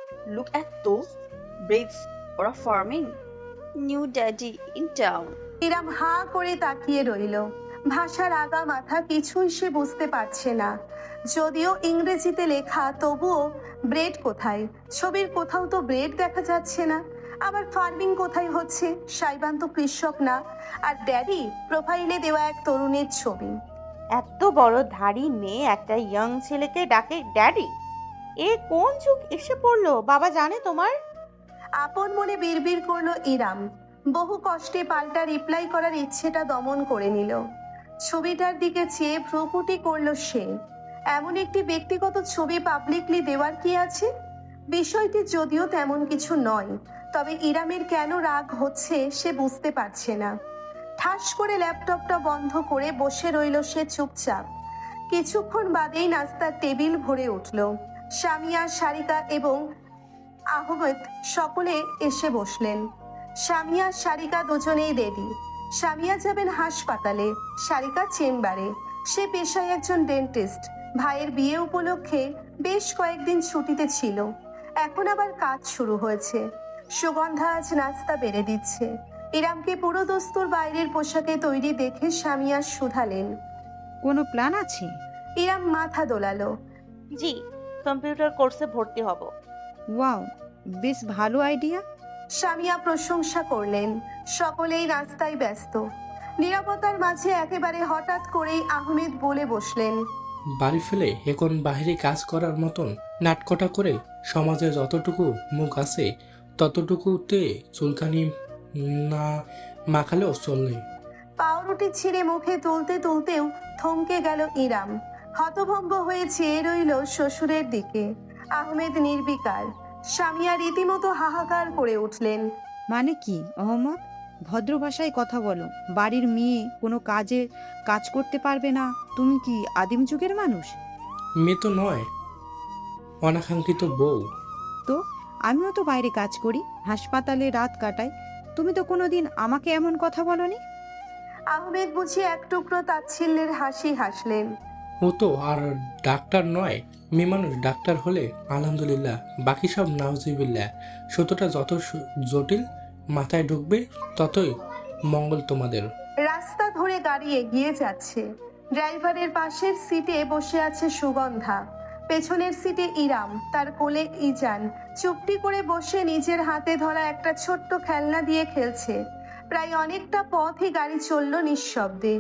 Look at those braids for a farming. New daddy in town. ইরাম হাঁ করে তাকিয়ে রইল। ভাষার আগা মাথা কিছুই সে বুঝতে পারছে না। যদিও ইংরেজিতে লেখা, তবুও ব্রেড কোথায়? ছবির কোথাও তো ব্রেড দেখা যাচ্ছে না। আবার ফার্মিং কোথায় হচ্ছে? সাইবান তো কৃষক না। আর ড্যাডি প্রোফাইলে দেওয়া এক তরুণের ছবি। এত বড় ধাড়ি মেয়ে একটা ইয়াং ছেলেকে ডাকে ড্যাডি? এ কোন যুগ এসে পড়লো বাবা জানে তোমার? আপন মনে বিড়বিড় করলো ইরাম। বহু কষ্টে পাল্টা রিপ্লাই করার ইচ্ছেটা দমন করে নিল। ছবিটার দিকে চেয়ে ভ্রুকুটি করলো সে। এমন একটি ব্যক্তিগত ছবি পাবলিকলি দেওয়ার কি আছে? বিষয়টি যদিও তেমন কিছু নয়, তবে ইরামের কেন রাগ হচ্ছে সে বুঝতে পারছে না। ঠাস করে ল্যাপটপটা বন্ধ করে বসে রইল সে চুপচাপ। কিছুক্ষণ বাদেই নাস্তার টেবিল ভরে উঠল। সামিয়া, সারিকা এবং আহমেদ সকলে এসে বসলেন। সামিয়া সারিকা দুজনেই রেডি। সামিয়া যাবেন হাসপাতালে, সারিকা চেম্বারে। সে পেশায় একজন ডেন্টিস্ট। ভাইয়ের বিয়ে উপলক্ষে বেশ কয়েকদিন ছুটিতে ছিল, এখন আবার কাজ শুরু হয়েছে। সুগন্ধা আজ নাস্তা বেড়ে দিচ্ছে। ইরামকে পুরো দস্তুর বাইরের পোশাকে তৈরি দেখে সামিয়া শুধালেন, কোনো প্ল্যান আছে? ইরাম মাথা দোলালো। জি, কম্পিউটার কোর্সে ভর্তি হব। ওয়াও, বেশ ভালো আইডিয়া। সামিয়া প্রশংসা করলেন। সকলেই রাস্তায় ব্যস্ত। নীরবতার মাঝে একেবারে হঠাৎ করেই আহমেদ বলে বসলেন, বাড়ি ফেলে এখন বাইরে কাজ করার মতন নাটকটা করে সমাজে যতটুকু মুখ আছে ততটুকুতে চুলকানি না মাখালেও চলবে। পাউরুটি ছিঁড়ে মুখে তুলতে তুলতেও থমকে গেল ইরাম। হতভম্ব হয়ে চেয়ে রইল শ্বশুরের দিকে। আহমেদ নির্বিকার। সামিয়া রীতিমতো হাহাকার করে উঠলেন। মানে কি অহমদ? ভদ্র ভাষায় কথা বলো। বাড়ির মেয়ে কোনো কাজ করতে পারবে না? তুমি কি আদিম যুগের মানুষ? মেয়ে তো নয়, অনাকাঙ্ক্ষিত বউ। তো আমিও তো বাইরে কাজ করি, হাসপাতালে রাত কাটাই। তুমি তো কোনোদিন আমাকে এমন কথা বলনি। আহমেদ বুঝি এক টুকরো তাচ্ছিল্যের হাসি হাসলেন। ও তো আর ডাক্তার নয়, মেয়ে মানুষ ডাক্তার হলে আলহামদুলিল্লাহ, বাকি সব নাউজিবিল্লাহ। সত্যটা যত জটিল মাথায় ঢুকবে ততই মঙ্গল তোমাদের। রাস্তা ধরে গাড়ি এগিয়ে যাচ্ছে। ড্রাইভারের পাশের সিটে বসে আছে সুগন্ধা, পেছনের সিটে ইরাম, তার কোলে ইজান চুপটি করে বসে নিজের হাতে ধরা একটা ছোট্ট খেলনা দিয়ে খেলছে। প্রায় অনেকটা পথই গাড়ি চলল নিঃশব্দে।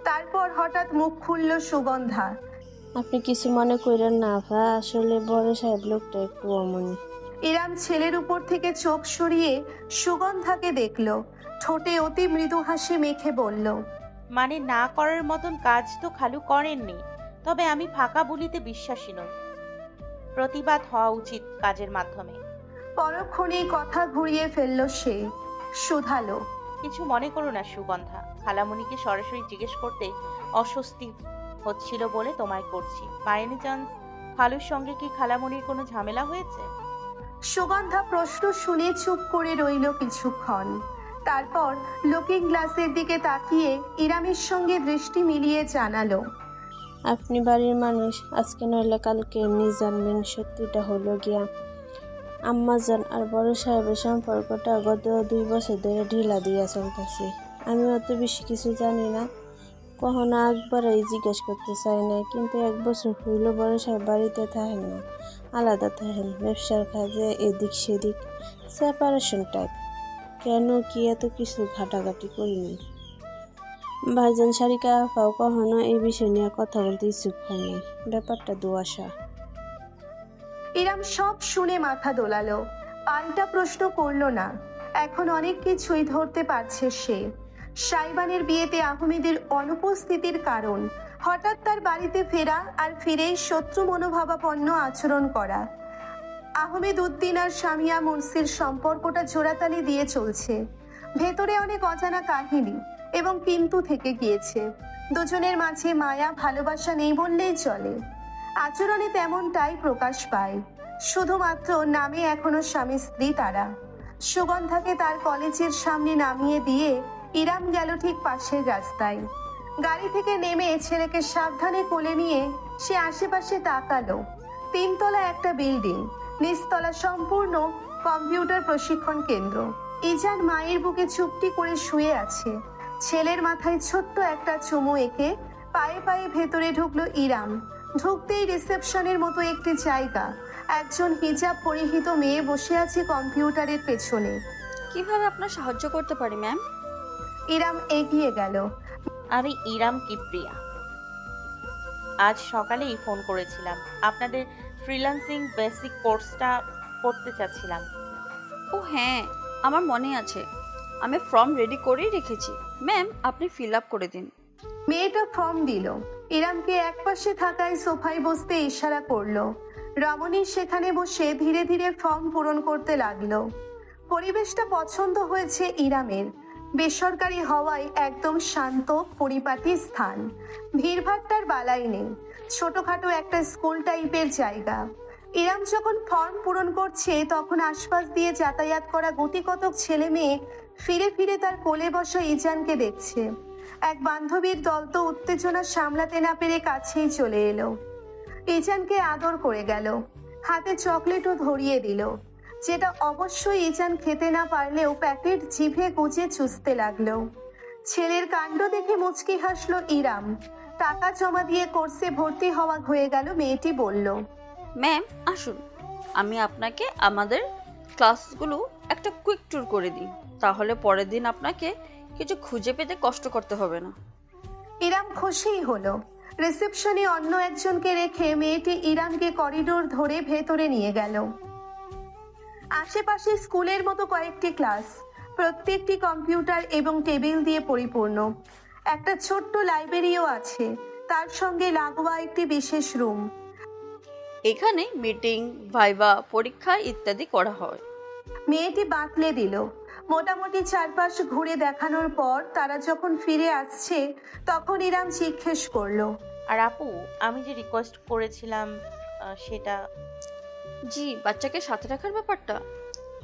তারপর হঠাৎ মুখ খুলল সুগন্ধা। আপনি কিছু মনে করেন না আফা, আসলে বড় সাহেব লোকটা একটু অমনি। ইরাম ছেলের উপর থেকে চোখ সরিয়ে সুগন্ধাকে দেখল। ঠোঁটে অতি মৃদু হাসি মেখে বলল, মানে না করার মতন কাজ তো খালু করেননি, তবে আমি ফাঁকা বলিতে বিশ্বাসী নই। প্রতিবাদ হওয়া উচিত কাজের মাধ্যমে। পরক্ষণেই কথা ঘুরিয়ে ফেলল সে। শুধালো, কিছু মনে করো না সুগন্ধা, খালামণিকে সরাসরি জিজ্ঞেস করতে অস্বস্তি হচ্ছিল বলে তোমায় করছি। বাই এনি চান্স খালুর সঙ্গে কি খালামণির কোনো ঝামেলা হয়েছে? সুগন্ধা প্রশ্ন শুনে চুপ করে রইল কিছুক্ষণ। তারপর লুকিং গ্লাসের দিকে তাকিয়ে ইরামের সঙ্গে দৃষ্টি মিলিয়ে জানালো, আপনি বাড়ির মানুষ, আজকে নইলে কালকে এমনি জানবেন সত্যিটা হলো গিয়া আম্মাজান আর বড় সাহেবের সম্পর্কটা গত 2 বছর ধরে ঢিলা দিয়া চলতেছে। আমি অত বেশি কিছু জানি না, কখনো একবারই জিজ্ঞেস করতে চাই না, কিন্তু 1 বছর হইল বড় সাহেব বাড়িতে থাকেন না, আলাদা থাকেন, ব্যবসার কাজে এদিক সেদিক, সেপারেশন টাইপ। কেন কি এত কিছু ঘাটাঘাটি করিনি। ভাইজান সারিকা আফাও কখনো এই বিষয় নিয়ে কথা বলতে ইচ্ছুক হয় নাই, ব্যাপারটা দোয়াশা। ইরাম সব শুনে মাথা দোলালো, পাল্টা প্রশ্ন করলো না। এখন অনেক কিছুই ধরতে পারছে সে। সাইবানের বিয়েতে আহমেদের অনুপস্থিতির কারণ, হঠাৎ তার বাড়িতে ফেরা আর ফিরেই শত্রু মনোভাবাপন্ন আচরণ করা। আহমেদ উদ্দিন আর সামিয়া মুন্সির সম্পর্কটা জোড়াতালি দিয়ে চলছে। ভেতরে অনেক অজানা কাহিনী এবং কিন্তু থেকে গিয়েছে। দুজনের মাঝে মায়া ভালোবাসা নেই বললেই চলে। আচরণে তেমনটাই প্রকাশ পায়, শুধুমাত্র নামে এখনো স্বামী স্ত্রী তারা। সুগন্ধাকে তার কলেজের সামনে নামিয়ে দিয়ে ইরাম গেল ঠিক পাশের রাস্তায়। গাড়ি থেকে নেমে ছেলেকে সাবধানে কোলে নিয়ে সে আশেপাশে তাকালো। 3 তলা একটা বিল্ডিং, নিচতলা সম্পূর্ণ কম্পিউটার প্রশিক্ষণ কেন্দ্র। ইজান মায়ের বুকে চুপটি করে শুয়ে আছে। ছেলের মাথায় ছোট্ট একটা চুমু এঁকে পায়ে পায়ে ভেতরে ঢুকলো ইরাম। ঢুকতেই রিসেপশনের মতো একটি জায়গা। একজন হিজাব পরিহিত মেয়ে বসে আছে কম্পিউটারের পেছনে। কিভাবে আপনার সাহায্য করতে পারি ম্যাম? ইরাম এগিয়ে গেল। আমি ইরাম কিপ্রিয়া। আজ সকালেই ফোন করেছিলাম, আপনাদের ফ্রিল্যান্সিং বেসিক কোর্সটা করতে চাচ্ছিলাম। ও হ্যাঁ, আমার মনে আছে। আমি ফর্ম রেডি করেই রেখেছি। ম্যাম, আপনি ফিল আপ করে দিন। মেয়েটা ফর্ম দিল। ইরামকে একপাশে থাকায় সোফায় বসতে ইশারা করলো। রমণী সেখানে বসে ধীরে ধীরে ফর্ম পূরণ করতে লাগলো। পরিবেশটা পছন্দ হয়েছে ইরামের। বেসরকারি হওয়ায় একদম শান্ত পরিপাটি স্থান। ভিড়ভাট্টার বালাই নেই। ছোটখাটো একটা স্কুল টাইপের জায়গা। ইরাম যখন ফর্ম পূরণ করছে তখন আশপাশ দিয়ে যাতায়াত করা গুটিকতক ছেলে মেয়ে ফিরে ফিরে তার কোলে বসা ইজানকে দেখছে। এক বান্ধবীর দল তো উত্তেজনা সামলাতে না পেরে কাছেই চলে এলো। ইজানকে আদর করে গেল। হাতে চকলেটও ধরিয়ে দিল, যেটা অবশ্যই ইজান খেতে না পারলেও প্যাকেট জিভে গুজে চুষতে লাগলো। ছেলের কাণ্ড দেখে মুচকি হাসলো ইরাম। টাকা জমা দিয়ে কোর্সে ভর্তি হওয়া হয়ে গেল। মেয়েটি বলল, ম্যাম আসুন, আমি আপনাকে আমাদের ক্লাসগুলো একটা কুইক ট্যুর করে দিই। তাহলে পরের দিন আপনাকে কিছু খুঁজে পেতে কষ্ট করতে হবে না। ইরাম খুশিই হলো। রিসেপশনে অন্য একজনকে রেখে মেয়েটি ইরামকে করিডোর ধরে ভেতরে নিয়ে গেল। আশেপাশে স্কুলের মতো কয়েকটি ক্লাস, প্রত্যেকটি কম্পিউটার এবং টেবিল দিয়ে পরিপূর্ণ। একটা ছোট্ট লাইব্রেরিও আছে, তার সঙ্গে লাগোয়া একটি বিশেষ রুম। এখানে মিটিং, ভাইভা, পরীক্ষা ইত্যাদি করা হয়। মেয়েটি বাতলে দিল। মোটামুটি চারপাশ ঘুরে দেখানোর পর তারা যখন ফিরে আসছে তখন ইরাম জিজ্ঞেস করলো, আর আপু, আমি যে রিকোয়েস্ট করেছিলাম সেটা? জি, বাচ্চাকে সাথে রাখার ব্যাপারটা,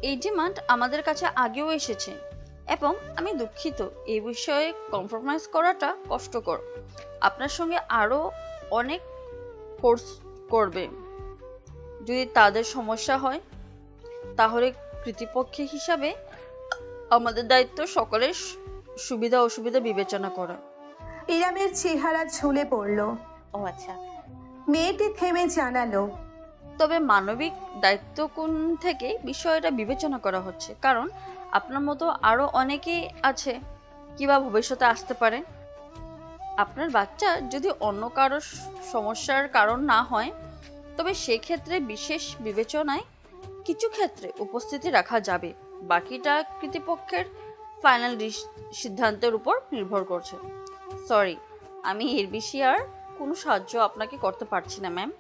এই ডিমান্ড আমাদের কাছে আগেও এসেছে এবং আমি দুঃখিত এই বিষয়ে কম্প্রোমাইজ করাটা কষ্টকর। আপনার সঙ্গে আরও অনেক কোর্স করবে। যদি তাদের সমস্যা হয় তাহলে কর্তৃপক্ষ হিসাবে আমাদের দায়িত্ব সকলের সুবিধা অসুবিধা বিবেচনা করা। ইরামের চেহারা ঝুলে পড়ল। ও আচ্ছা। মেয়েটি থেমে জানালো, তবে মানবিক দায়িত্বকোণ থেকে বিষয়টা বিবেচনা করা হচ্ছে, কারণ আপনার মতো আরও অনেকেই আছে কিংবা ভবিষ্যতে আসতে পারে। আপনার বাচ্চা যদি অন্য কারো সমস্যার কারণ না হয় তবে সেক্ষেত্রে বিশেষ বিবেচনায় কিছু ক্ষেত্রে উপস্থিতি রাখা যাবে। বাকিটা কর্তৃপক্ষের ফাইনাল সিদ্ধান্তের উপর নির্ভর করছে। সরি, আমি এর বেশি আর কোনো সাহায্য আপনাকে করতে পারছি না ম্যাম।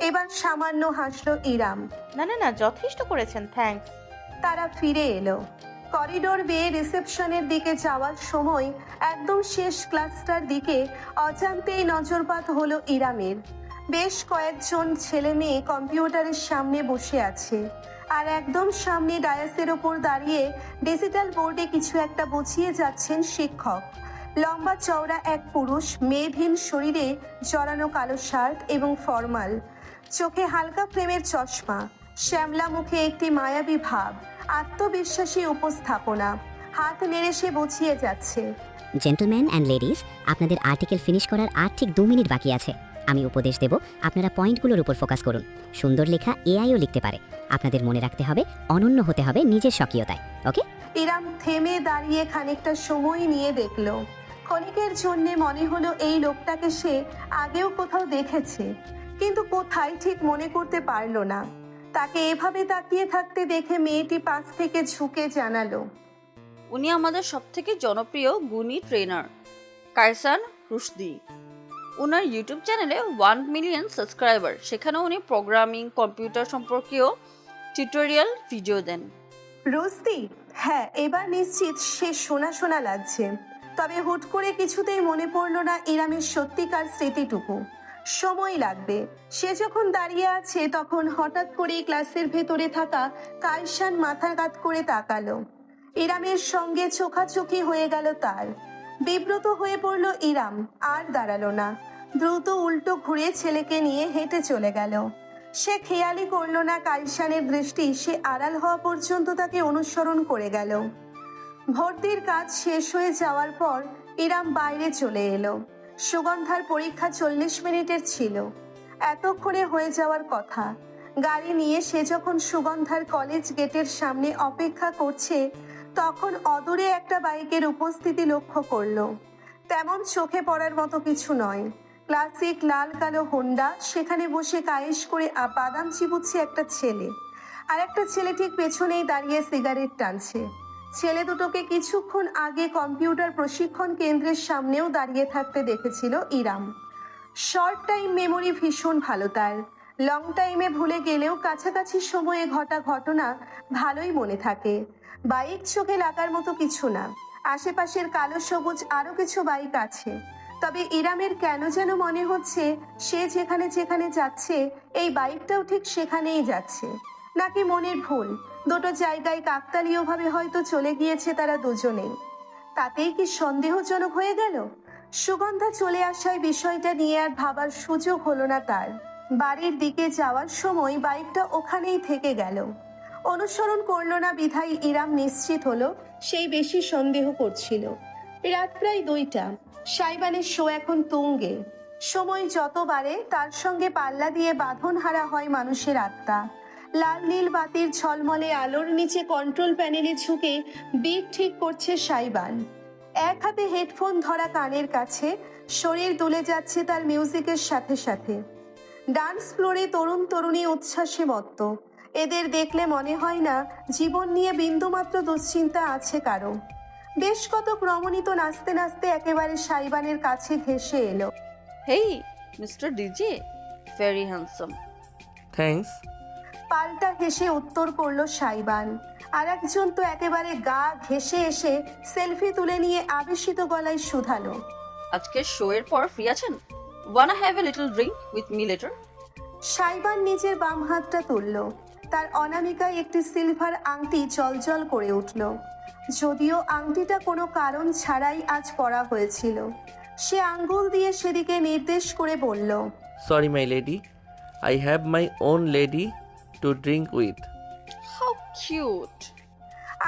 এবার সামান্য হাসলো ইরাম। না না না, যথেষ্ট করেছেন, থ্যাঙ্কস। তারা ফিরে এলো। করিডোর বেয়ে রিসেপশনের দিকে যাওয়ার সময় একদম শেষ ক্লাসটার দিকে অজান্তেই নজরপাত হলো ইরামের। বেশ কয়েকজন ছেলে মেয়ে কম্পিউটারের সামনে বসে আছে, আর একদম সামনে ডায়াসের ওপর দাঁড়িয়ে ডিজিটাল বোর্ডে কিছু একটা বুঝিয়ে যাচ্ছেন শিক্ষক। লম্বা চওড়া এক পুরুষ, মেদহীন শরীরে জড়ানো কালো শার্ট এবং ফর্মাল, চোখে হালকা ফ্রেমের চশমা, শ্যামলা মুখে একটি মায়াবী ভাব, আত্মবিশ্বাসী উপস্থাপনা। হাত নেড়ে সে বুঝিয়ে যাচ্ছে, জেন্টলম্যান অ্যান্ড লেডিস, আপনাদের আর্টিকেল ফিনিশ করার আর ঠিক 2 মিনিট বাকি আছে। আমি উপদেশ দেব, আপনারা পয়েন্টগুলোর উপর ফোকাস করুন। সুন্দর লেখা এআইও লিখতে পারে। আপনাদের মনে রাখতে হবে, অনন্য হতে হবে নিজের স্বকীয়তায়। ওকে? ইরাম থেমে দাঁড়িয়ে খানিকটা সময় নিয়ে দেখল। ক্ষণিকের জন্যে মনে হলো এই লোকটাকে সে আগেও কোথাও দেখেছে, কিন্তু কোথায় ঠিক মনে করতে পারল না। তাকে এভাবে তাকিয়ে থাকতে দেখে মেয়েটি পাশ থেকে ঝুঁকে জানালো, উনি আমাদের সবথেকে জনপ্রিয় গুণী ট্রেনার কায়সার রুশদি। ওনার ইউটিউব চ্যানেলে 1 মিলিয়ন সাবস্ক্রাইবার। সেখানে উনি প্রোগ্রামিং, কম্পিউটার সম্পর্কীয় টিউটোরিয়াল ভিডিও দেন। রুশদি? হ্যাঁ, এবার নিশ্চিত সে শোনা শোনা লাগছে। তবে হুট করে কিছুতেই মনে পড়ল না ইরামের সত্যিকার স্মৃতিটুকু। সময় লাগবে। সে যখন দাঁড়িয়ে আছে তখন হঠাৎ করেই ক্লাসের ভেতরে থাকা কায়সান মাথা কাত করে তাকালো। ইরামের সঙ্গে চোখাচোখি হয়ে গেল তার। বিব্রত হয়ে পড়ল ইরাম, আর দাঁড়ালো না। দ্রুত উল্টো ঘুরে ছেলেকে নিয়ে হেঁটে চলে গেল। সে খেয়ালই করল না কাইসানের দৃষ্টি সে আড়াল হওয়া পর্যন্ত তাকে অনুসরণ করে গেল। ভর্তির কাজ শেষ হয়ে যাওয়ার পর ইরাম বাইরে চলে এলো। সুগন্ধার পরীক্ষা 40 মিনিটের ছিল, এতক্ষণে হয়ে যাওয়ার কথা। গাড়ি নিয়ে সে যখন সুগন্ধার কলেজ গেটের সামনে অপেক্ষা করছে তখন অদূরে একটা বাইকের উপস্থিতি লক্ষ্য করলো। তেমন চোখে পড়ার মতো কিছু নয়, ক্লাসিক লাল কালো হোন্ডা। সেখানে বসে কায়েস করে বাদাম চিবুচ্ছে একটা ছেলে, আর একটা ছেলে ঠিক পেছনেই দাঁড়িয়ে সিগারেট টানছে। ছেলে দুটোকে কিছুক্ষণ আগে কম্পিউটার প্রশিক্ষণ কেন্দ্রের সামনেও দাঁড়িয়ে থাকতে দেখেছিল ইরাম। শর্ট টাইম মেমোরি ভীষণ ভালো তার, লং টাইমে ভুলে গেলেও কাছাকাছি সময়ে ঘটা ঘটনা ভালোই মনে থাকে। বাইক চোখে লাগার মতো কিছু না, আশেপাশের কালো সবুজ আরো কিছু বাইক আছে, তবে ইরামের কেন যেন মনে হচ্ছে সে যেখানে যেখানে যাচ্ছে এই বাইকটাও ঠিক সেখানেই যাচ্ছে। নাকি মনের ভুল, দুটো জায়গায় কাকতালীয়ভাবে হয়তো চলে গিয়েছে তারা দুজনেই। তাতেই কি সন্দেহজনক হয়ে গেল? সুগন্ধা চলে আসায় বিষয়টা নিয়ে আর ভাবার সুযোগ হলো না তার। বাড়ির দিকে যাওয়ার সময় বাইকটা ওখানেই থেকে গেল। অনুসরণ করলো না বিধায় ইরাম নিশ্চিত হলো সেই বেশি সন্দেহ করছিল। রাত প্রায় 2টা, সাইবানের শো এখন তুঙ্গে। সময় যত বাড়ে তার সঙ্গে পাল্লা দিয়ে বাঁধন হারা হয় মানুষের আত্মা। লাল নীল বাতির ঝলমলে আলোর নিচে কন্ট্রোল প্যানেলে ঝুঁকে বিট ঠিক করছে সাইবান। এক হাতে হেডফোন ধরা কানের কাছে, শরীর দুলে যাচ্ছে তার মিউজিকের সাথে সাথে। ডান্স ফ্লোরে তরুণ তরুণী উচ্ছ্বাসে মত্ত। এদের দেখলে মনে হয় না জীবন নিয়ে বিন্দুমাত্র দুশ্চিন্তা আছে কারো। বেশ কত রমণী তো নাচতে নাচতে একেবারে সাইবানের কাছে ঘেঁষে এলো। Hey mister DJ, very handsome. Thanks. পাল্টা হেসে উত্তর করলো সাইবান। আর একজন তো একেবারে গা ঘেঁষে এসে সেলফি তুলে নিয়ে আবেশিত গলায় শুধালো, আজকে শো এর পর ফ্রি আছেন? Wanna have a little drink with me later? Saiban নিজের বাম হাতটা তুলল। তার অনামিকায় একটি সিলভার আংটি জলজল করে উঠল, যদিও আংটিটা কোনো কারণ ছাড়াই আজ পরা হয়েছিল। সে আঙ্গুল দিয়ে সেদিকে নির্দেশ করে বলল, sorry my lady, I have my own lady to drink with. How cute.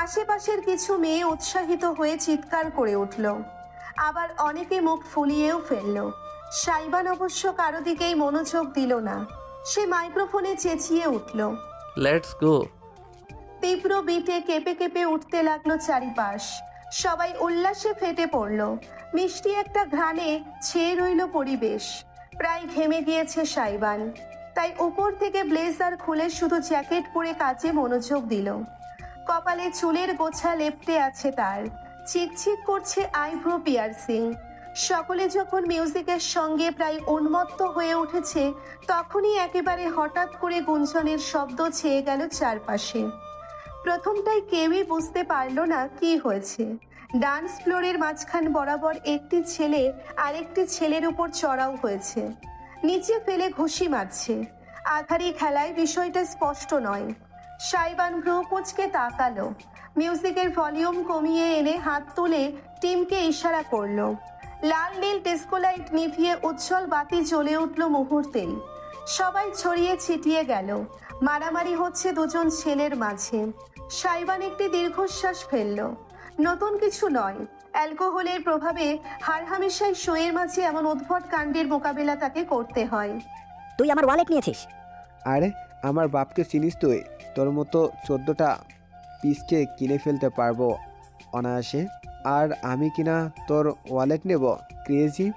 আশেপাশের কিছু মেয়ে উৎসাহিত হয়ে চিৎকার করে উঠল, আবার অনেকে মুখ ফুলিয়েও ফেলল। সাইবান অবশ্য কারো দিকেই মনোযোগ দিল না। সে মাইক্রোফোনে চেঁচিয়ে উঠল। Let's go. তীব্র বিটে কেঁপে কেঁপে উঠতে লাগলো চারিপাশ। সবাই উল্লাসে ফেটে পড়ল। মিষ্টি একটা ঘ্রাণে ছেয়ে রইল পরিবেশ। প্রায় ঘেমে গিয়েছে সাইবান, তাই উপর থেকে ব্লেজার খুলে শুধু জ্যাকেট পরে কাজে মনোযোগ দিল। কপালে চুলের গোছা লেপ্টে আছে তার, চিকচিক করছে আইব্রো পিয়ার্সিং। সকলে যখন মিউজিকের সঙ্গে প্রায় উন্মত্ত হয়ে উঠেছে তখনই একেবারে হঠাৎ করে গুঞ্জনের শব্দ ছেয়ে গেল চারপাশে। প্রথমটাই কেউই বুঝতে পারল না কি হয়েছে। ডান্স ফ্লোরের মাঝখান বরাবর একটি ছেলে আরেকটি ছেলের উপর চড়াও হয়েছে, নিচে ফেলে ঘুষি মারছে। আধারি খেলায় বিষয়টা স্পষ্ট নয়। সাইবান ভ্রু কুঁচকে তাকালো, মিউজিকের ভলিউম কমিয়ে এনে হাত তুলে টিমকে ইশারা করলো। লাল নীল ডিস্কো লাইট নিভিয়ে উজ্জ্বল বাতি জ্বলে উঠল মুহূর্তেই। সবাই ছড়িয়ে ছিটিয়ে গেল। মারামারি হচ্ছে দুজন ছেলের মাঝে। সাইবান একটি দীর্ঘশ্বাস ফেলল। নতুন কিছু নয়, অ্যালকোহলের প্রভাবে হারহামেশাই শোয়ের মাঝে এমন উদ্ভট কাণ্ডের মোকাবেলা তাকে করতে হয়। তুই আমার ওয়ালেট নিয়েছিস? আরে আমার বাপকে চিনিস তুই? তোর মতো 14টা পিসকে কিনে ফেলতে পারবো অনায়াসে, আর আমি কিনা তোর ওয়ালেট নেব? ক্রেজি।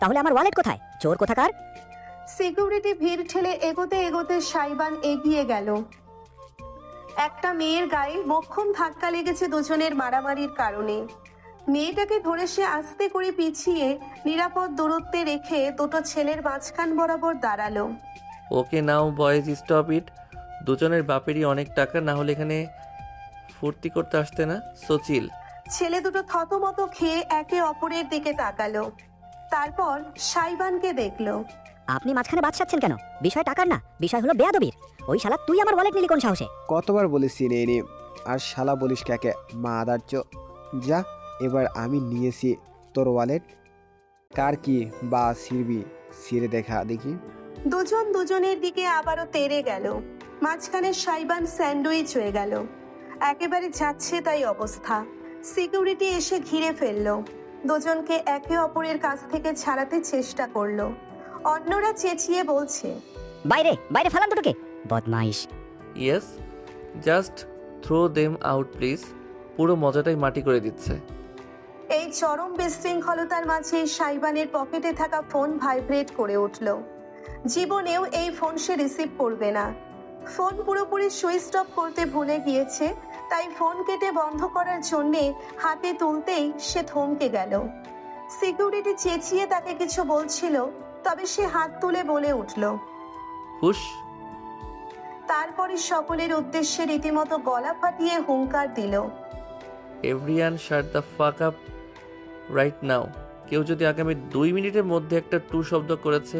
তাহলে আমার ওয়ালেট কোথায়, চোর কোথাকার? সিকিউরিটি ভিড় ঠেলে এগোতে এগোতে সাইবান এগিয়ে গেল। একটা মেয়ের গায়ে মোক্ষম ধাক্কা লেগেছে দুজনের মারামারির কারণে। মেয়েটাকে ধরে সে আস্তে করে পিছিয়ে নিরাপদ দূরত্বে রেখে দুটো ছেলের মাঝখান বরাবর দাঁড়ালো। ওকে নাও বয়েজ, স্টপ ইট। দুজনের বাপেরই অনেক টাকা, না হলে এখানে ফুর্তি করতে আসতে না। সচিল। ছেলে দুটো থতমত খেয়ে একে অপরের দিকে তাকালো, তারপর সাইবানকে দেখলো। আপনি মাঝখানে বাচ্চাচ্ছেন কেন? বিষয় টাকার না, বিষয় হলো বেয়াদবির। ওই শালা তুই আমার ওয়ালেট নিলি কোন সাহসে? কতবার বলেছি নে নে, আর শালা বলিস কাকে? মা আদার্য। যা, এবার আমি নিয়েছি তোর ওয়ালেট। কার কি বা ছিড়বি, ছিঁড়ে দেখা দেখি। দুজন দুজনের দিকে আবারও তেড়ে গেল। মাঝখানে সাইবান স্যান্ডউইচ হয়ে গেল। একেবারে যাচ্ছে তাই অবস্থা। সিকিউরিটি এসে ঘিরে ফেললো। দুজনকে একে অপরের কাছ থেকে ছাড়াতে চেষ্টা করলো। অন্যরা চেঁচিয়ে বলছে, বাইরে বাইরে ফালান দুটোকে, বদমাইশ। Yes, just throw them out please. পুরো মজাটাই মাটি করে দিচ্ছে। এই চরম বিশৃঙ্খলতার মাঝে সাইবানের পকেটে থাকা ফোন ভাইব্রেট করে উঠল। জীবনেও এই ফোন সে রিসিভ করবে না। ফোন পুরোপুরি সুইচ অফ করতে ভুলে গিয়েছে, তাই ফোন কেটে বন্ধ করার জন্যে হাতে তুলতেই সে থমকে গেল। সিকিউরিটি চেঁচিয়ে তাকে কিছু বলছিল, তবে সে হাত তুলে বলে উঠল। হুশ। তারপরে সকলের উদ্দেশ্যে রীতিমতো গলা ফাটিয়ে হুঙ্কার দিল। Everyone shut the fuck up right now. কেউ যদি আগামী 2 মিনিটের মধ্যে একটা টু শব্দ করেছে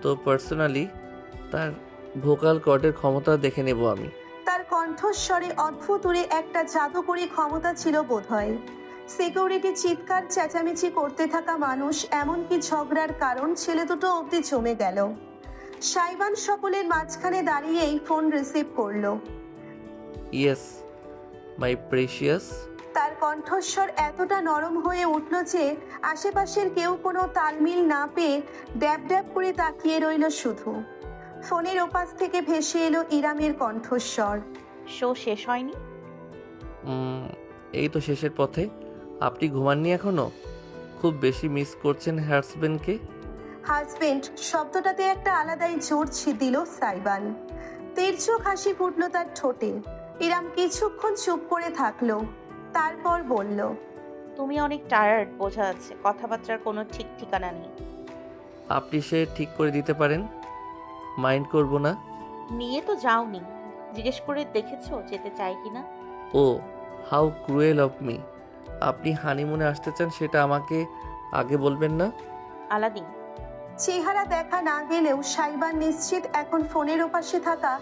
তো পার্সোনালি তার ভোকাল কর্ডের ক্ষমতা দেখে নেব আমি। তার কণ্ঠস্বরে অদ্ভুত উড়ে একটা জাদুকরী ক্ষমতা ছিল বোধহয়। সিকিউরিটি চিৎকার চেঁচামেচি করতে থাকা মানুষ, এমনকি ঝগড়ার কারণ ছেলে দুটো অবধি জমে গেল। সাইবান সকলের মাঝখানে দাঁড়িয়েই ফোন রিসিভ করলো। Yes my precious. তার কণ্ঠস্বর এতটা নরম হয়ে উঠল যে আশেপাশের কেউ কোনো তালমিল না পেয়ে ড্যাব ড্যাব করে তাকিয়ে রইল শুধু। ফোনের ওপাশ থেকে ভেসে এলো ইরামের কণ্ঠস্বর। শো শেষ হয়নি? এই তো শেষের পথে। আপনি ঘুমাননি এখনো? খুব বেশি মিস করছেন হাজবেন্ডকে? হাজবেন্ড শব্দটাতে একটা আলাদাই জোর দিল সাইবান। তীর্যক হাসি ফুটল তার ঠোঁটে। ইরাম কিছুক্ষণ চুপ করে থাকলো, তারপর বলল, তুমি অনেক টায়ার্ড বোঝা যাচ্ছে, কথাবার্তার কোনো ঠিক ঠিকানা নেই। আপনি সে ঠিক করে দিতে পারেন, মাইন্ড করব না। নিয়ে তো যাওনি, জিজ্ঞেস করে দেখেছো যেতে চাই কিনা? ও হাউ ক্রুয়েল অফ মি। আপনি হানিমুনে আসতে চান সেটা আমাকে আগে বলবেন না? আলাদিন। চেহারা দেখা না গেলেও সাইবান নিশ্চিত এখন ফোনের ওপাশে থাকা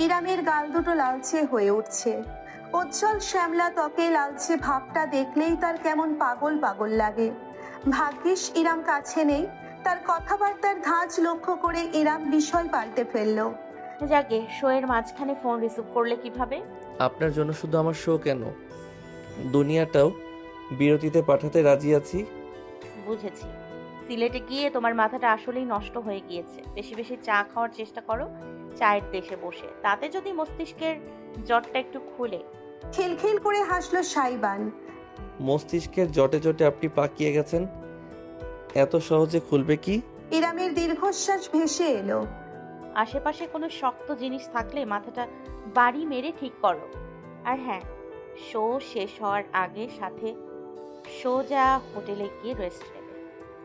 ইরামের গাল দুটো লালচে হয়ে উঠছে। উজ্জ্বল শ্যামলা ত্বকে লালচে ভাবটা দেখলেই তার কেমন পাগল পাগল লাগে। ভাগ্যিস ইরাম কাছে নেই। তার কথাবার্তার ধাঁচ লক্ষ্য করে ইরাম বিষয় পাল্টে ফেলল। যাকে শোয়ের মাঝখানে ফোন রিসিভ করলে কিভাবে? আপনার জন্য শুধু আমার শো কেন, দুনিয়াটাও বিরতিতে পাঠাতে রাজি আছি। বুঝেছি। সিলেটে গিয়ে তোমার মাথাটা আসলেই নষ্ট হয়ে গিয়েছে। বেশি বেশি চা খাওয়ার চেষ্টা করো চায়ের দেশে বসে, তাতে যদি মস্তিষ্কের জটটা একটু খুলে। খিলখিল করে হাসলো সাইবান। মস্তিষ্কের জটে জটে আপনি পাকিয়ে গেছেন, এত সহজে খুলবে কি? ইরামের দীর্ঘশ্বাস ভেসে এলো। আশেপাশে কোনো শক্ত জিনিস থাকলে মাথাটা বাড়ি মেরে ঠিক করো। আর হ্যাঁ, শো শেষ হওয়ার আগে সাথে সোজা হোটেলে গিয়ে রেস্ট নেবে,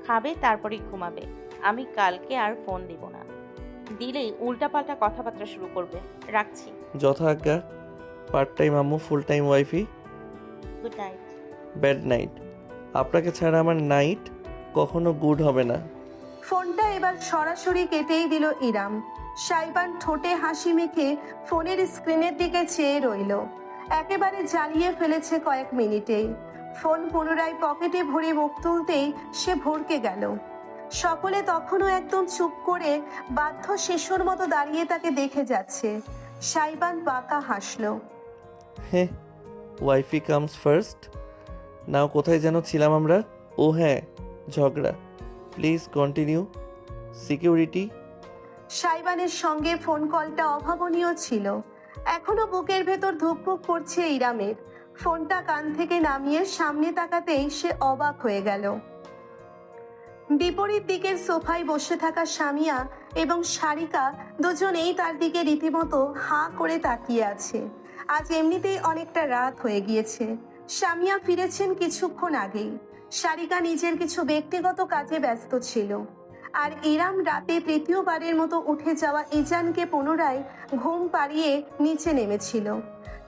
খাবে, তারপরেই ঘুমাবে। আমি কালকে আর ফোন দিব না, দিলেই উল্টাপাল্টা কথাবার্তা শুরু করবে। রাখছি। যথা আজ্ঞা। পার্ট টাইম আম্মু, full time wifey. Good night. Bad night. আপনাকে ছাড়া আমার নাইট কখনো গুড হবে না। ফোনটা এবার সরাসরি কেটেই দিল ইরাম। সাইবান ঠোঁটে হাসি মেখে ফোনের স্ক্রিনের দিকে চেয়ে রইল। একেবারে জ্বালিয়ে ফেলেছে কয়েক মিনিটেই। ফোন পুনরায় পকেটে ভরে মুখ তুলতেই সে ভরকে গেল। সকলে তখনও একদম চুপ করে বাধ্য শিশুর মতো দাঁড়িয়ে তাকে দেখে যাচ্ছে। সাইবান বাঁকা হাসলো। হে, ওয়াইফি কামস ফার্স্ট। নাও কোথায় যেন ছিলাম আমরা? ও হ্যাঁ, ঝগড়া। Please continue. সিকিউরিটি। সাইবানের সঙ্গে ফোন কলটা অভাবনীয় ছিল। এখনো বুকের ভেতর ধুকপুক করছে ইরামের। ফোনটা কান থেকে নামিয়ে সামনে তাকাতেই সে অবাক হয়ে গেল। বিপরীত দিকের সোফায় বসে থাকা সামিয়া এবং সারিকা দুজনেই তার দিকে রীতিমতো হাঁ করে তাকিয়ে আছে। আজ এমনিতেই অনেকটা রাত হয়ে গিয়েছে। সামিয়া ফিরেছেন কিছুক্ষণ আগেই। সারিকা নিজের কিছু ব্যক্তিগত কাজে ব্যস্ত ছিল। আর ইরাম রাতে তৃতীয়বারের মতো উঠে যাওয়া ইজানকে পুনরায় ঘুম পাড়িয়ে নিচে নেমেছিল।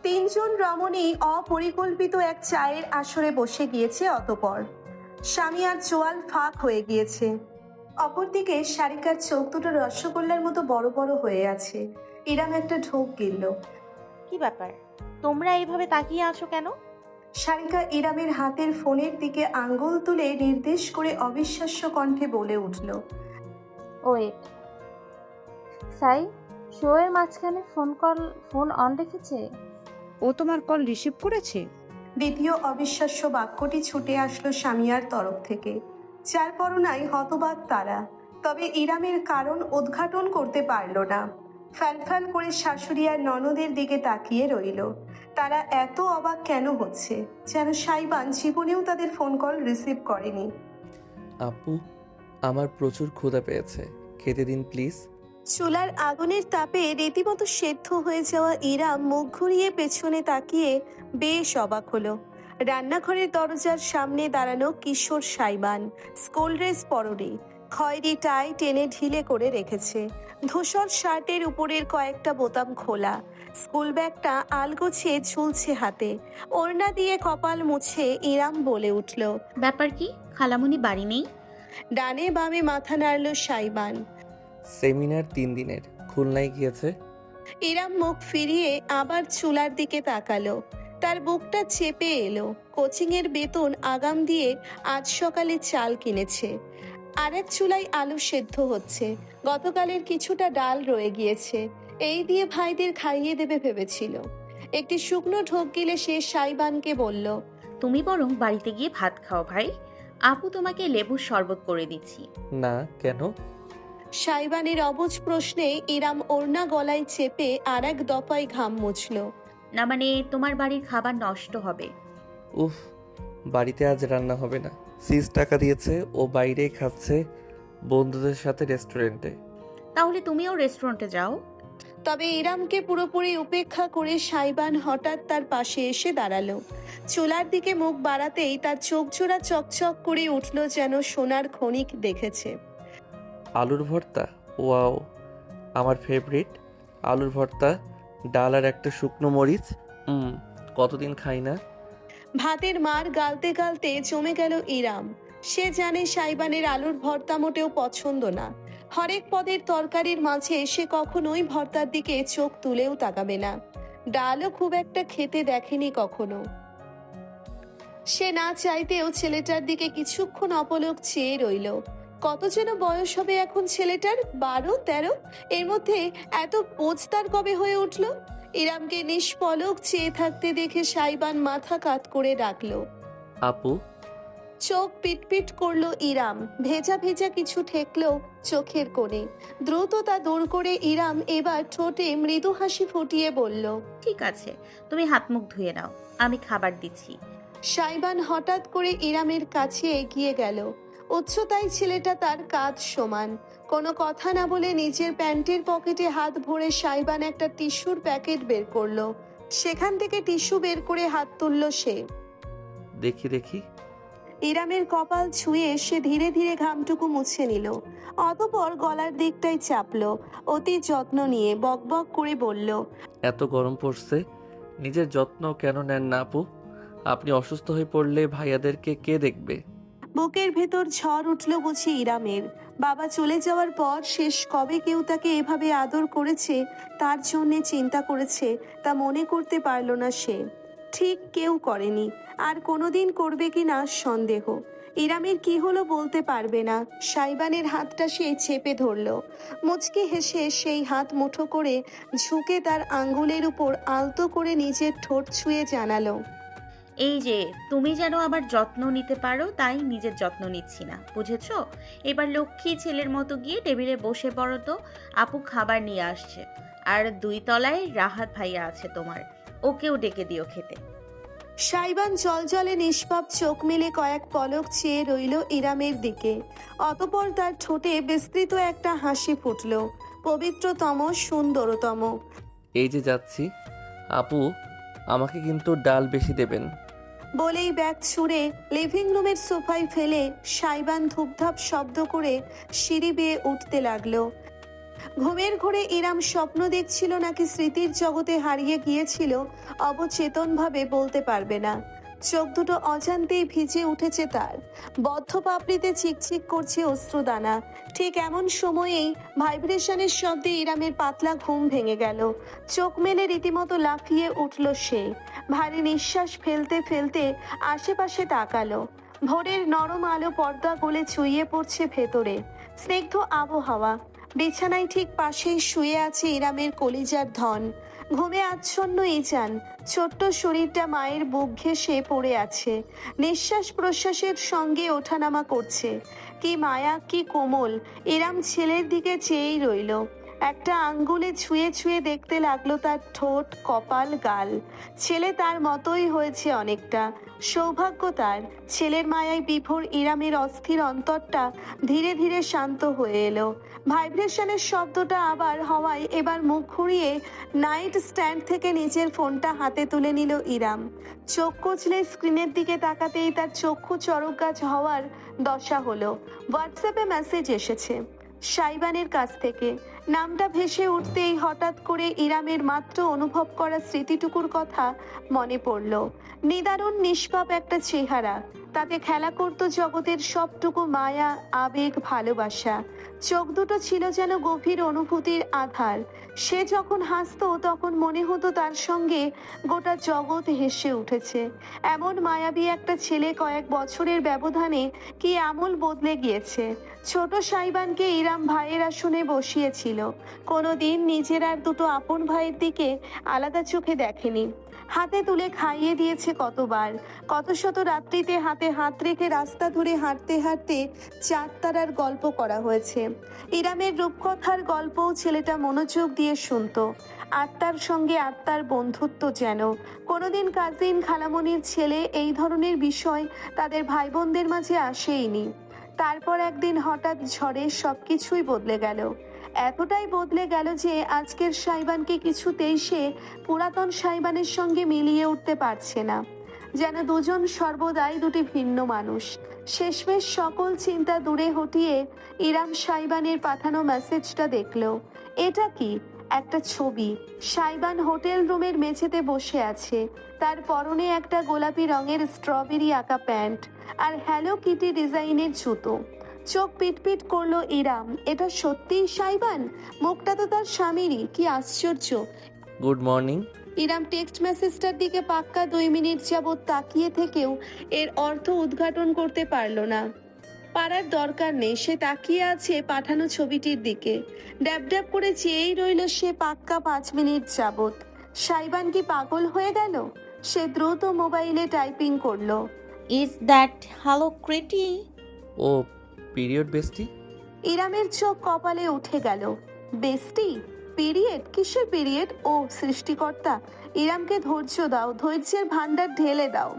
তিনজন রমণী অপরিকল্পিত এক চায়ের আসরে বসে গিয়েছে। অতঃপর সামিয়ার চোয়াল ফাঁক হয়ে গিয়েছে। অপরদিকে সারিকার চোখ দুটো রসগোল্লার মতো বড় বড় হয়ে আছে। ইরাম একটা ঢোক গিলল। কি ব্যাপার, তোমরা এইভাবে তাকিয়ে আছো কেন? সারিকা ইরামের হাতের ফোনের দিকে আঙ্গুল তুলে নির্দেশ করে অবিশ্বাস্য কণ্ঠে বলে উঠল, ওয়েট। সাই, শোয়ের মাঝখানে ফোন অন রেখেছে। ও তোমার কল রিসিভ করেছে? দ্বিতীয় অবিশ্বাস্য বাক্যটি ছুটে আসলো স্বামীয়ার তরফ থেকে, যার পরনায় হতবাক তারা। তবে ইরামের কারণ উদ্ঘাটন করতে পারল না। ফ্যালফ্যাল করে শাশুড়ি আর ননদের দিকে তাকিয়ে রইল। তারা এত অবাক কেন হচ্ছে, যেন সাইবান জীবনেও তাদের ফোন কল রিসিভ করেনি। আপু, আমার প্রচুর ক্ষুধা পেয়েছে, খেতে দিন প্লিজ। চুলার আগুনের তাপে রীতিমতো সেদ্ধ হয়ে যাওয়া ইরাম মুখ ঘুরিয়ে পেছনে তাকিয়ে বেশ অবাক হলো। রান্নাঘরের দরজার সামনে দাঁড়ানো কিশোর সাইবান, স্কুল ড্রেস পরনে, খয়েরি টাই টেনে ঢিলে করে রেখেছে, ধূসর শার্টের উপরের কয়েকটা বোতাম খোলা, স্কুল ব্যাগটা আলগোছে ঝুলছে হাতে, ওড়না দিয়ে কপাল মুছে ইরাম বলে উঠল, ব্যাপার কি, খালামুনি বাড়ি নেই? ডানে বামে মাথা নাড়ল সাইবান। সেমিনার 3 দিনের, খুলনায় গিয়েছে। ইরাম মুখ ফিরিয়ে আবার চুলার দিকে তাকালো। তার বুকটা চেপে এলো। কোচিংয়ের বেতন আগাম দিয়ে আজ সকালে চাল কিনেছে। আরেক চুলায় আলু সেদ্ধ হচ্ছে, গতকালের কিছুটা ডাল রয়ে গিয়েছে, এই দিয়ে ভাইদের খাইয়ে দেবে ভেবেছিল। একটি শুকনো ঢোক গিলে সে সাইবানকে বলল, তুমি বরং বাড়িতে গিয়ে ভাত খাও ভাই, আপু তোমাকে লেবুর শরবত করে দিচ্ছি। না, কেন? সাইবানের অবুঝ প্রশ্নে ইরাম ওড়না গলায় চেপে আর এক দফায় ঘাম মুছল। না মানে তোমার বাড়ির খাবার নষ্ট হবে। উফ, বাড়িতে আজ রান্না হবে না। সিজ টাকা দিয়েছে, ও বাইরেই খাচ্ছে বন্ধুদের সাথে রেস্টুরেন্টে। তাহলে তুমিও রেস্টুরেন্টে যাও। তবে ইরামকে পুরোপুরি উপেক্ষা করে সাইবান হঠাৎ তার পাশে এসে দাঁড়ালো। চুলার দিকে মুখ বাড়াতেই তার চোখ জোড়া চকচক করে উঠল, যেন সোনার ক্ষণিক দেখেছে। আলুর ভর্তা, ওয়াও, আমার ফেভারিট। আলুর ভর্তা, ডাল আর একটা শুকনো মরিচ, কতদিন খাই না। ভাতের মার গালতে গালতে জমে গেল ইরাম। সে জানে সাইবানের আলুর ভর্তা মোটেও পছন্দ না। হরেক পদের তরকারির মাঝে সে কখনোই ভর্তার দিকে চোখ তুলেও তাকাবে না। ডালও খুব একটা খেতে দেখেনি কখনো। সে না চাইতেও ছেলেটার দিকে কিছুক্ষণ অপলক চেয়ে রইল। কত যেন বয়স হবে এখন ছেলেটার, 12-13। এর মধ্যে এত বোঝদার কবে হয়ে উঠল? ইরামকে নিষ্পলক চেয়ে থাকতে দেখে সাইবান মাথা কাত করে ডাকলো, আপু। চোখ পিটপিট করলো ইরাম। ভেজা ভেজা কিছু ঠেকলো চোখের কোণে। দ্রুত তা দূর করে ইরাম এবার ঠোঁটে মৃদু হাসি ফুটিয়ে বলল, ঠিক আছে, তুমি হাত মুখ ধুয়ে নাও, আমি খাবার দিচ্ছি। সাইবান হঠাৎ করে ইরামের কাছে এগিয়ে গেল। উচ্চতায় ছেলেটা তার কাঁধ সমান। কোনো কথা না বলে নিজের প্যান্টের পকেটে হাত ভরে সাইবান একটা টিস্যুর প্যাকেট বের করলো। সেখান থেকে টিস্যু বের করে হাত তুলল সে। দেখি দেখি। ইরামের কপাল ছুঁয়ে সে ধীরে ধীরে ঘামটুকু মুছে নিল। অতঃপর গলার দিকটাই চাপলো, অতি যত্ন নিয়ে বকবক করে বলল, এত গরম পড়ছে, নিজের যত্ন কেন নেন না আপু? আপনি অসুস্থ হয়ে পড়লে ভাইয়াদেরকে কে দেখবে? বুকের ভেতর ঝড় উঠল বুঝি ইরামের। বাবা চলে যাওয়ার পর শেষ কবে কেউ তাকে এভাবে আদর করেছে, তার জন্যে চিন্তা করেছে, তা মনে করতে পারল না সে। ঠিক কেউ করেনি, আর কোনোদিন করবে কি না সন্দেহ। ইরামের কি হলো বলতে পারবে না। সাইবানের হাতটা সে চেপে ধরল। মুচকি হেসে সেই হাত মুঠো করে ঝুঁকে তার আঙ্গুলের উপর আলতো করে নিজের ঠোঁট ছুঁয়ে জানালো, এই যে তুমি যেন আবার যত্ন নিতে পারো, তাই নিজের যত্ন নিচ্ছি না, বুঝেছো? এবার লক্ষ্মী ছেলের মতো গিয়ে টেবিলে বসে পড়ো তো, আপু খাবার নিয়ে আসছে। আর 2 তলায় রাহাত ভাইয়া আছে তোমার, ওকেও ডেকে দিও খেতে। সাইবান জলজলে নিষ্পাপ চোখ মেলে কয়েক পলক চেয়ে রইল ইরামের দিকে। অতঃপর তার ঠোঁটে বিস্তৃত একটা হাসি ফুটল, পবিত্রতম সুন্দরতম। এই যে যাচ্ছি, আপু আমাকে কিন্তু ডাল বেশি দেবেন। বলেই ব্যাগ ছুঁড়ে লিভিং রুমের সোফায় ফেলে সাইবান ধূপধাপ শব্দ করে সিঁড়ি বেয়ে উঠতে লাগলো। ঘুমের ঘোরে ইরাম স্বপ্ন দেখছিল নাকি স্মৃতির জগতে হারিয়ে গিয়েছিল অবচেতনভাবে বলতে পারবে না। চোখ দুটো অজান্তেই ভিজে উঠেছে তার। বদ্ধ পাপড়িতে চিকচিক করছে অশ্রুদানা। ঠিক এমন সময়েই ভাইব্রেশনের শব্দে ইরামের পাতলা ঘুম ভেঙে গেল। চোখ মেলে রীতিমতো লাফিয়ে উঠল সে। ভারী নিঃশ্বাস ফেলতে ফেলতে আশেপাশে তাকালো। ভোরের নরম আলো পর্দা গলে ছুঁয়ে পড়ছে ভেতরে। স্নিগ্ধ আবহাওয়া, বিছানায় ঠিক পাশেই শুয়ে আছে ইরামের কলিজার ধন। ঘুমে আচ্ছন্ন ইজান, ছোট্ট শরীরটা মায়ের বুক ঘেঁষে পড়ে আছে, নিঃশ্বাস প্রশ্বাসের সঙ্গে ওঠানামা করছে। কি মায়া, কি কোমল। ইরাম ছেলের দিকে চেয়েই রইল। একটা আঙ্গুলে ছুঁয়ে ছুঁয়ে দেখতে লাগলো তার ঠোঁট, কপাল, গাল। ছেলে তার মতোই হয়েছে অনেকটা। সৌভাগ্য তার। ছেলের মায়ায় বিভোর ইরামের অস্থির অন্তরটা ধীরে ধীরে শান্ত হয়ে এলো। ভাইব্রেশনের শব্দটা আবার হওয়ায় এবার মুখ ঘুরিয়ে নাইট স্ট্যান্ড থেকে নিজের ফোনটা হাতে তুলে নিল ইরাম। চোখ কচলে স্ক্রিনের দিকে তাকাতেই তার চক্ষু চড়ক গাছ হওয়ার দশা হলো। হোয়াটসঅ্যাপে মেসেজ এসেছে সাইবানের কাছ থেকে। নামটা ভেসে উঠতেই হঠাৎ করে ইরামের মাত্র অনুভব করা স্মৃতিটুকুর কথা মনে পড়ল। নিদারুণ নিষ্পাপ একটা চেহারা, তাতে খেলা করত জগতের সবটুকু মায়া, আবেগ, ভালোবাসা। চোখ দুটো ছিল যেন গভীর অনুভূতির আধার। সে যখন হাসতো তখন মনে হতো তার সঙ্গে গোটা জগৎ হেসে উঠেছে। এমন মায়াবী একটা ছেলে কয়েক বছরের ব্যবধানে কি আমূল বদলে গিয়েছে। ছোট সাইবানকে ইরাম ভাইয়ের আসনে বসিয়েছিল। কোনোদিন নিজের আর দুটো আপন ভাইয়ের দিকে আলাদা চোখে দেখেনি। হাতে তুলে খাইয়ে দিয়েছে কতবার। কত শত রাত্রিতে হাতে হাত রেখে রাস্তা ধরে হাঁটতে হাঁটতে চাঁদ তারার গল্প করা হয়েছে। ইরামের রূপকথার গল্পও ছেলেটা মনোযোগ দিয়ে শুনতো। আত্মার সঙ্গে আত্মার বন্ধুত্ব যেন। কোনোদিন কাজিন, খালামণির ছেলে এই ধরনের বিষয় তাদের ভাই বোনদের মাঝে আসেইনি। তারপর একদিন হঠাৎ ঝড়ে সবকিছুই বদলে গেল। এতটাই বদলে গেল যে আজকের সাইবানকে কিছুতেই সে পুরাতন সাইবানের সঙ্গে মিলিয়ে উঠতে পারছে না। যেন দুজন সর্বদাই দুটি ভিন্ন মানুষ। শেষমেশ সকল চিন্তা দূরে হটিয়ে ইরাম সাইবানের পাঠানো মেসেজটা দেখল। এটা কি? একটা ছবি। সাইবান হোটেল রুমের মেঝেতে বসে আছে। তার পরনে একটা গোলাপি রঙের স্ট্রবেরি আঁকা প্যান্ট আর হ্যালো কিটি ডিজাইনের জুতো। চোখ পিটপিট করলো ইরাম। এটা সত্যিই সাইবান? মুখটা তো তার স্বামীরই। কি আশ্চর্য। Good morning. ইরাম টেক্সট মেসেজটার দিকে পাক্কা 2 মিনিট যাবৎ তাকিয়ে থেকেও এর অর্থ উদ্ঘাটন করতে পারল না। পারার দরকার নেই, সে তাকিয়ে আছে পাঠানো ছবিটির দিকে। ড্যাব ড্যাব করে চেয়েই রইল সে পাক্কা 5 মিনিট যাবৎ। সাইবান কি পাগল হয়ে গেল? সে দ্রুত মোবাইলে টাইপিং করলো। Is that hello Kriti? Oh period bestie. ইরামের চোখ কপালে উঠে গেল। বেস্টি? পিরিয়ড? কিসের পিরিয়ড? ও সৃষ্টিকর্তা, ইরামকে ধৈর্য দাও, ধৈর্যের ভান্ডার ঢেলে দাও।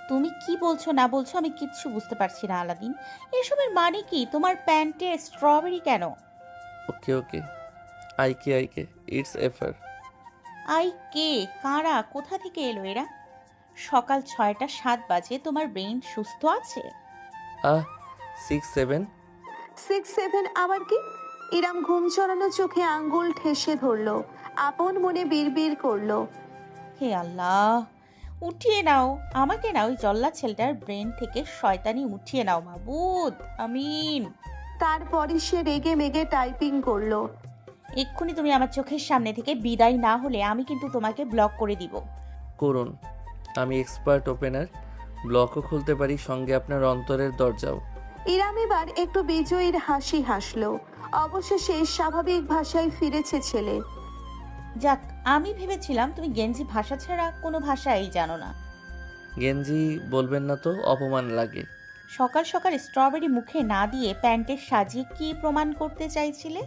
তুমি কি বলছো না বলছো আমি কিচ্ছু বুঝতে পারছি না আলাদিন। এসবের মানে কি? তোমার প্যান্টে স্ট্রবেরি কেন? ওকে ওকে, আইকে আইকে, ইটস এফার। I K? কারা? কোথা থেকে এলো এরা? সকাল 6টা 7 বাজে, তোমার ব্রেন সুস্থ আছে? 6-7। 6-7 আবার কি? ইরাম ঘুম চড়ানো চোখে আঙ্গুল ঠেসে ধরলো। আপন মনে বিড়বিড় করলো। হে আল্লাহ, উঠিয়ে নাও আমাকে, না ওই জল্লা ছেলেটার ব্রেন থেকে শয়তানি উঠিয়ে নাও মাবুদ, আমিন। তারপরই সে রেগে মেগে টাইপিং করলো। এক্ষুনি তুমি আমার চোখের সামনে থেকে বিদায় না হলে আমি কিন্তু তোমাকে ব্লক করে দিব। করুন, আমি এক্সপার্ট ওপেনার। ব্লকও খুলতে পারি, সঙ্গে আপনার অন্তরের দরজাও। ইরাম এবার একটু বিজয়ীর হাসি হাসলো। অবশেষে স্বাভাবিক ভাষায় ফিরেছে ছেলে। যাক, আমি ভেবেছিলাম তুমি গেঞ্জি ভাষা ছাড়া কোনো ভাষাই জানো না। গেঞ্জি বলবেন না তো, অপমান লাগে। সকাল সকাল স্ট্রবেরি মুখে না দিয়ে প্যান্টের সাজিয়ে কি প্রমাণ করতে চাইছিলে?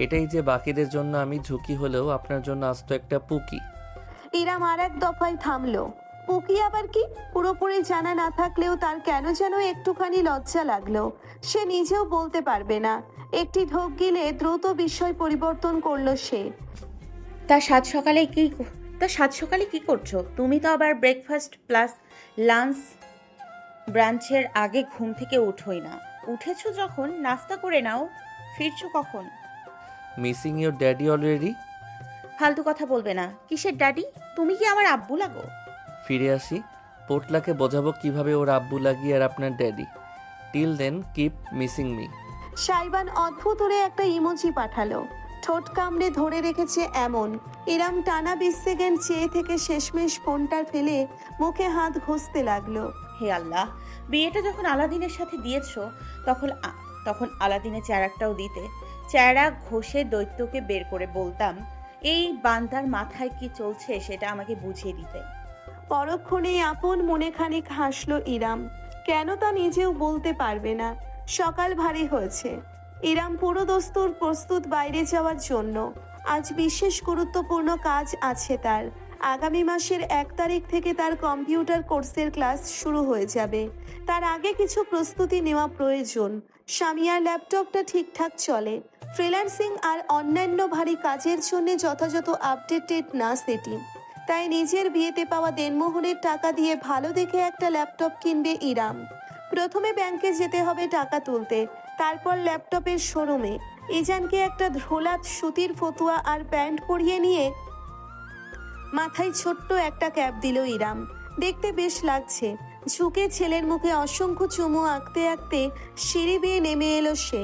এটাই যে বাকিদের জন্য আমি ঝুঁকি হলেও আপনার জন্য আস্ত একটা পুকি। ইরাম আর এক দফায় থামলো। পুকি আবার কি? পুরোপুরি জানা না থাকলেও তার কেন যেন একটুখানি লজ্জা লাগলো। সে নিজেও বলতে পারবে না। একটি ঢোক গিলে দ্রুত বিষয় পরিবর্তন করলো সে। তা সাত সকালে কি করছো? তুমি তো আবার ব্রেকফাস্ট প্লাস লাঞ্চ ব্রাঞ্চের আগে ঘুম থেকে উঠোই না। উঠেছো যখন নাস্তা করে নাও। ফিরছো কখন? Missing your daddy already. ফালতু কথা বলবে না। কিসের ড্যাডি? তুমি কি আমার আব্বু লাগো? ফিরে আসি, পোটলাকে বোঝাবো কিভাবে ওর আব্বু লাগি আর আপনার daddy. Till then keep missing me. Saiban অদ্ভুত ওরে একটা ইমোজি পাঠালো। ঠোঁট কামড়ে ধরে রেখেছে এমন। ইরাম টানা 20 সেকেন্ড চেয়ে থেকে শেষমেশ ফোনটা ফেলে মুখে হাত ঘষতে লাগলো। হে আল্লাহ, বিয়েটা যখন আলাদিনের সাথে দিয়েছো তখন আলাদিনের চেহারাটাও দিতে। চেহারা ঘষে দৈত্যকে বের করে বলতাম, এই বান্দার মাথায় কি চলছে সেটা আমাকে বুঝিয়ে দিতে। পরক্ষণে আপন মনে খানিক হাসল ইরাম। কেন তা নিজেও বলতে পারবে না। সকাল ভারী হয়েছে। ইরাম পুরো দস্তুর প্রস্তুত বাইরে যাওয়ার জন্য। আজ বিশেষ গুরুত্বপূর্ণ কাজ আছে তার। আগামী মাসের 1 তারিখ থেকে তার কম্পিউটার কোর্সের ক্লাস শুরু হয়ে যাবে। তার আগে কিছু প্রস্তুতি নেওয়া প্রয়োজন। সামিয়ার ল্যাপটপটা ঠিকঠাক চলে। ফ্রিল্যান্সিং আর অন্যান্য ভারী কাজের জন্য যথাযথ আপডেটেড না সেটি। তাই নিজের বিয়েতে পাওয়া দেনমোহরের টাকা দিয়ে ভালো দেখে একটা ল্যাপটপ কিনবে ইরাম। প্রথমে ব্যাংকে যেতে হবে টাকা তুলতে, তারপর ল্যাপটপের শোরুমে। ইজানকে একটা ধোলাত সুতির ফতুয়া আর প্যান্ট পরিয়ে নিয়ে মাথায় ছোট্ট একটা ক্যাপ দিল ইরাম। দেখতে বেশ লাগছে। ঝুঁকে ছেলের মুখে অসংখ্য চুমু আঁকতে আঁকতে সিঁড়ি বেয়ে নেমে এলো সে।